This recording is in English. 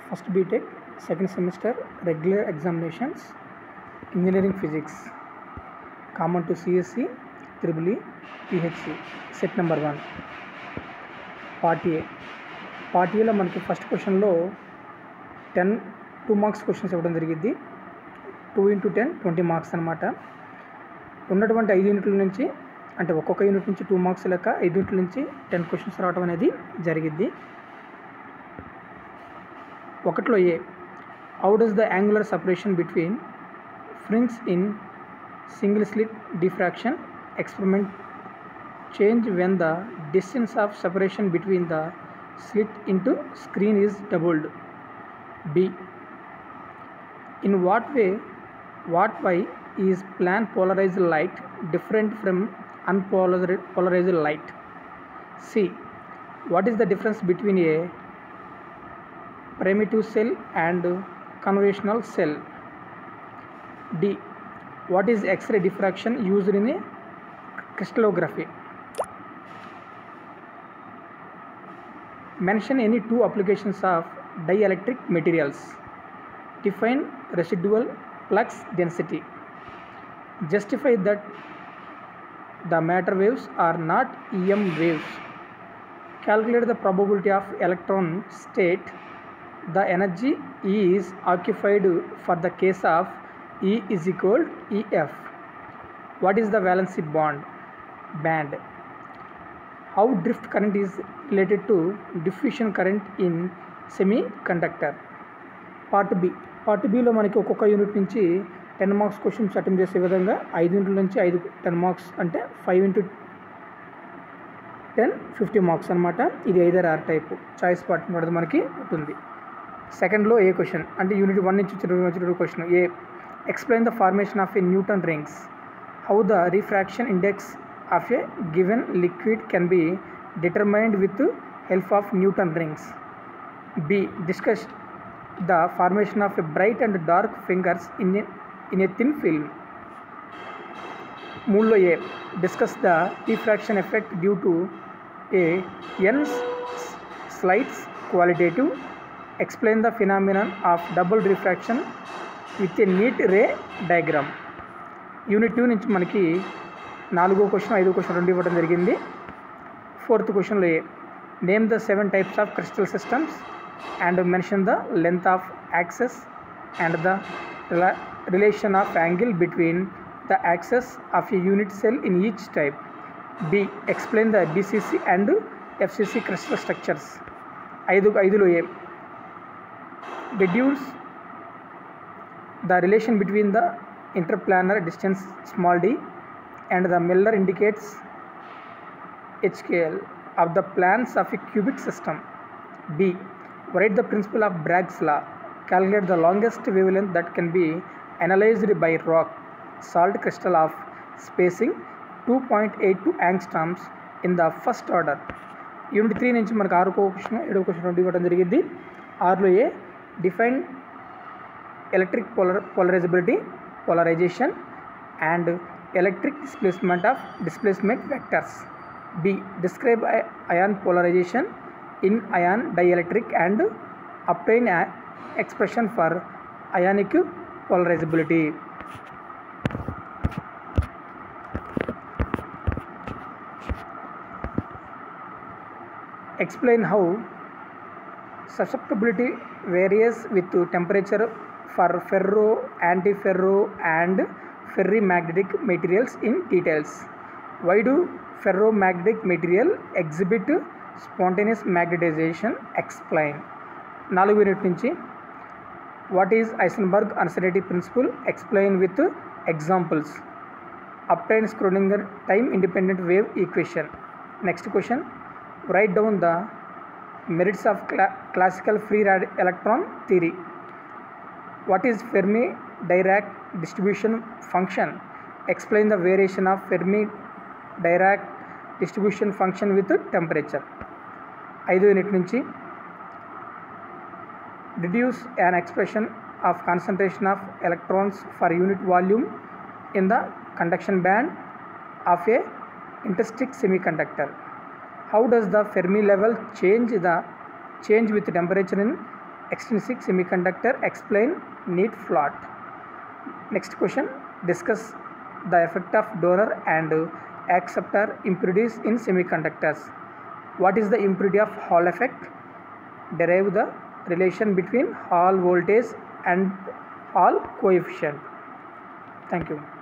First BTech, second semester, regular examinations, engineering physics, common to CSE, EEE, PHC, set number 1. Part A. Part A లో మనకి first క్వశ్చన్లో 2 marks questions ఇవ్వడం జరిగింది. 2 into 10 20 marks అనమాట. ఉన్నటువంటి 5 యూనిట్ల నుంచి అంటే ఒక్కొక్క యూనిట్ నుంచి 2 మార్క్స్ లెక్క 5 యూనిట్ల నుంచి 10 క్వశ్చన్స్ రావడం అనేది జరిగింది. ఒకటిలో A, how does the angular separation between fringe in single slit diffraction experiment change when the distance of separation between the slit into screen is doubled. B. In what way is plane polarized light different from unpolarized light? C. What is the difference between a primitive cell and conventional cell? D. What is X-ray diffraction used in a crystallography? Mention any 2 applications of dielectric materials. Define residual flux density. Justify that the matter waves are not EM waves. Calculate the probability of electron state. The energy E is occupied for the case of E is equal to EF. What is the valency band? How drift current is related to diffusion current in semiconductor? Part below మనకి ఒక్కొక్క unit నుంచి 10 marks questions attempt చేసే విధంగా 5 యూనిట్ల నుంచి 10 marks అంటే 5 into 10 50 marks అనమాట. ఇది either are type choice part కూడా మనకి ఉంటుంది. సెకండ్లో ఏ క్వశ్చన్ అంటే యూనిట్ 1 నుంచి 22 question. A, explain the formation of A Newton rings. How the refraction index of a given liquid can be determined with the help of Newton rings. B. Discuss the formation of a bright and dark fingers in a thin film. Moolo A. Discuss the diffraction effect due to a n slides qualitative. Explain the phenomenon of double refraction with a neat ray diagram. Unit 2 నుంచి మనకి 4వ question 5వ question 2 ఇవ్వడం జరిగింది. 4th క్వశ్చన్లో A, name the 7 types of crystal systems and mention the length of axes and the relation of angle between the axes of a unit cell in each type. B. Explain the BCC and FCC crystal structures. 5లో A, reduce the relation between the interplanar distance small d and the Miller indicates HKL of the planes of a cubic system. B. Write the principle of Bragg's law. Calculate the longest wavelength that can be analyzed by rock salt crystal of spacing 2.82 angstroms in the first order. Unit 3 నుంచి మనకు 6వ question 7వ question 2 ఇవ్వడం జరిగింది. 6లో A, define electric polarization and electric displacement vectors. B. Describe ion polarization in ion dielectric and obtain an expression for ionic polarizability. Explain how susceptibility varies with temperature for ferro, antiferro and ferrimagnetic materials in details. Why do ferromagnetic material exhibit spontaneous magnetization? Explain. 4వ unit నుంచి what is Heisenberg uncertainty principle? Explain with examples. Obtain Schrödinger time independent wave equation. Next question, write down the merits of classical free electron theory. What is Fermi-Dirac distribution function? Explain the variation of Fermi-Dirac distribution function with temperature. 5వ unit నుంచి deduce an expression of concentration of electrons for unit volume in the conduction band of a intrinsic semiconductor. How does the Fermi level change with temperature in extrinsic semiconductor, explain neat plot. Next question, discuss the effect of donor and acceptor impurities in semiconductors. What is the impurity of Hall effect? Derive the relation between Hall voltage and Hall coefficient. Thank you.